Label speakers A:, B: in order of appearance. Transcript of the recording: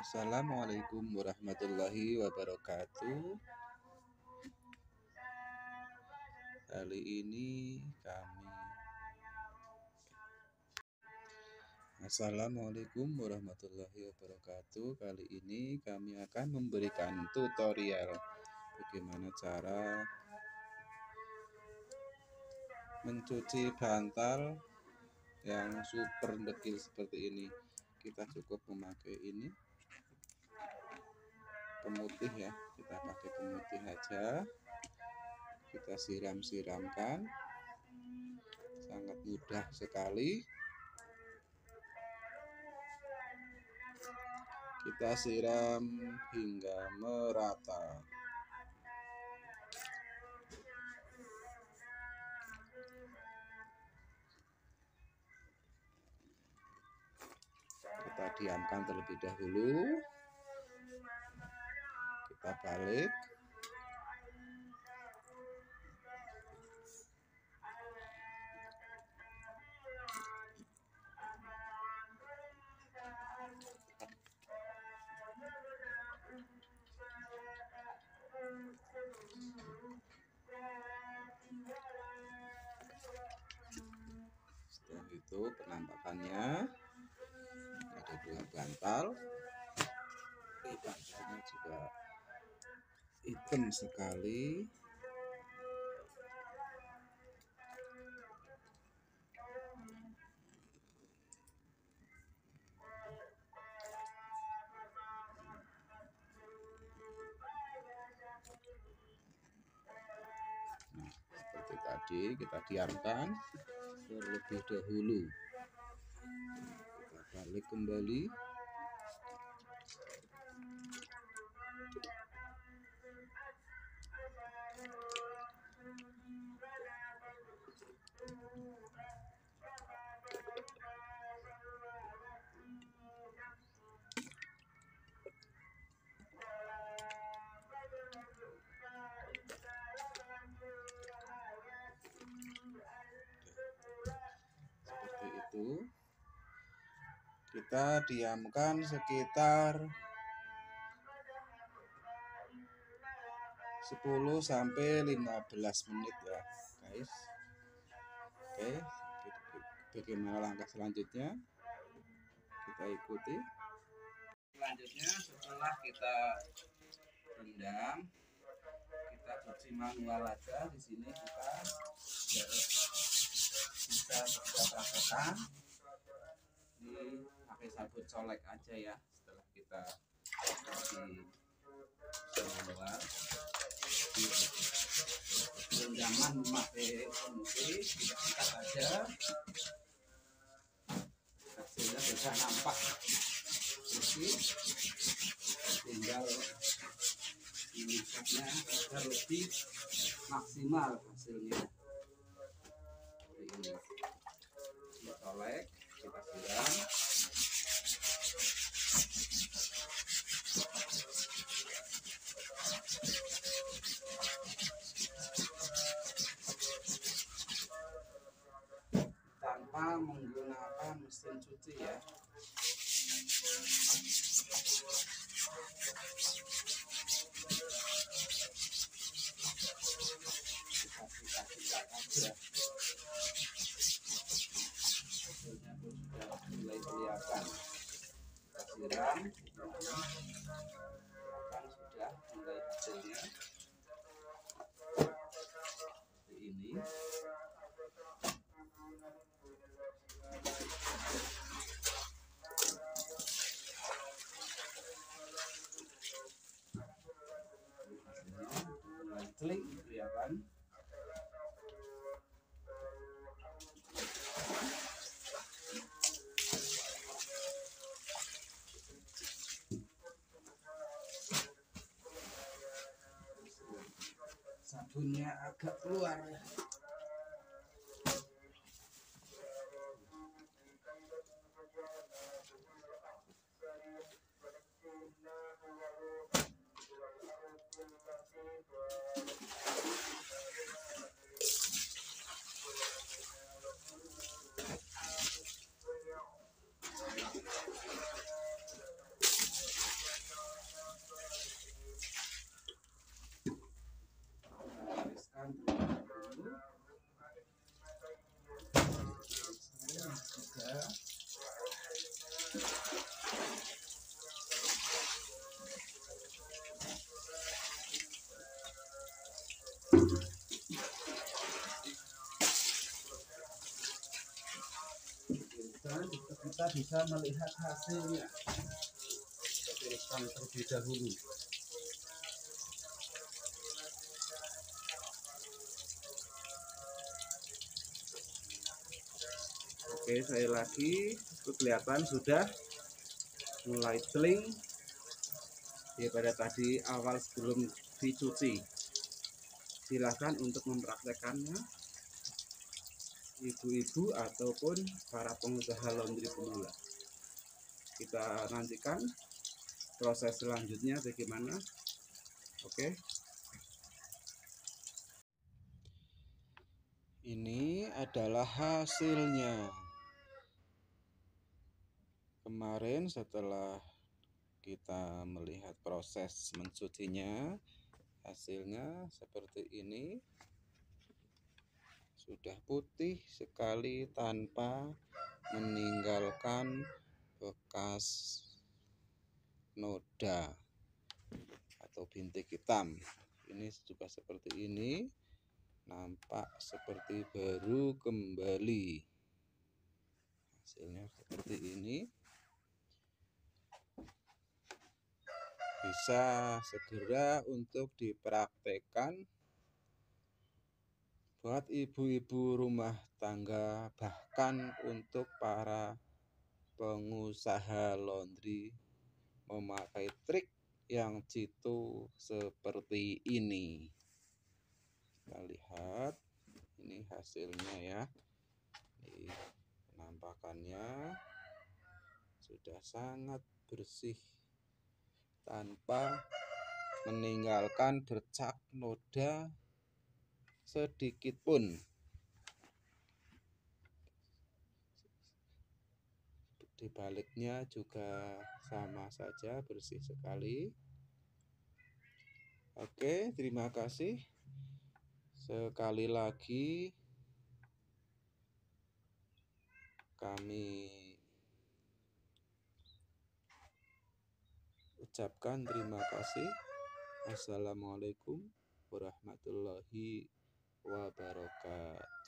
A: Assalamualaikum warahmatullahi wabarakatuh. Kali ini Assalamualaikum warahmatullahi wabarakatuh. Kali ini kami akan memberikan tutorial bagaimana cara mencuci bantal yang super dekil seperti ini. Kita cukup memakai ini pemutih ya, kita pakai pemutih aja, kita siramkan, sangat mudah sekali. Kita siram hingga merata. Kita diamkan terlebih dahulu. Kita balik. Setelah itu penampakannya ada 2 bantal. Bantalnya juga hitam sekali. Nah, seperti tadi kita diamkan terlebih dahulu. Kita balik kembali. Seperti itu. Kita diamkan sekitar 10 sampai 15 menit ya, guys. Oke, bagaimana langkah selanjutnya? Kita ikuti. Selanjutnya setelah kita rendam, kita cuci manual aja. Di sini kita biar bisa terang-terang. Ini pakai sabun colek aja ya. Setelah kita cuci manual, jangan memakai pemutih, kita sikat aja. Hasilnya sudah nampak bersih, tinggal mengikatnya agar lebih maksimal hasilnya. Seperti ini, kita colek, kita siram. Tanpa menggunakan mesin cuci ya. Kita aja. Hasilnya pun sudah mulai kelihatan. Kita siram, kan sudah mulai hasilnya seperti ini. Mulai klik ya kan. Sabunnya agak keluar ya. Dan kita bisa melihat hasilnya. Kita tiriskan terlebih dahulu. Oke, saya lagi itu kelihatan sudah mulai celing daripada tadi awal sebelum dicuci. Silahkan untuk mempraktekannya ibu-ibu ataupun para pengusaha laundry pemula. Kita nantikan proses selanjutnya bagaimana. Oke, ini adalah hasilnya. Kemarin setelah kita melihat proses mencucinya, hasilnya seperti ini. Sudah putih sekali tanpa meninggalkan bekas noda atau bintik hitam. Ini juga seperti ini, nampak seperti baru kembali. Hasilnya seperti ini. Bisa segera untuk dipraktekkan buat ibu-ibu rumah tangga, bahkan untuk para pengusaha laundry memakai trik yang jitu seperti ini. Kita lihat ini hasilnya ya. Ini penampakannya sudah sangat bersih tanpa meninggalkan bercak noda sedikit pun. Di baliknya juga sama saja, bersih sekali. Oke, terima kasih. Sekali lagi kami ucapkan terima kasih. Assalamualaikum warahmatullahi wabarakatuh.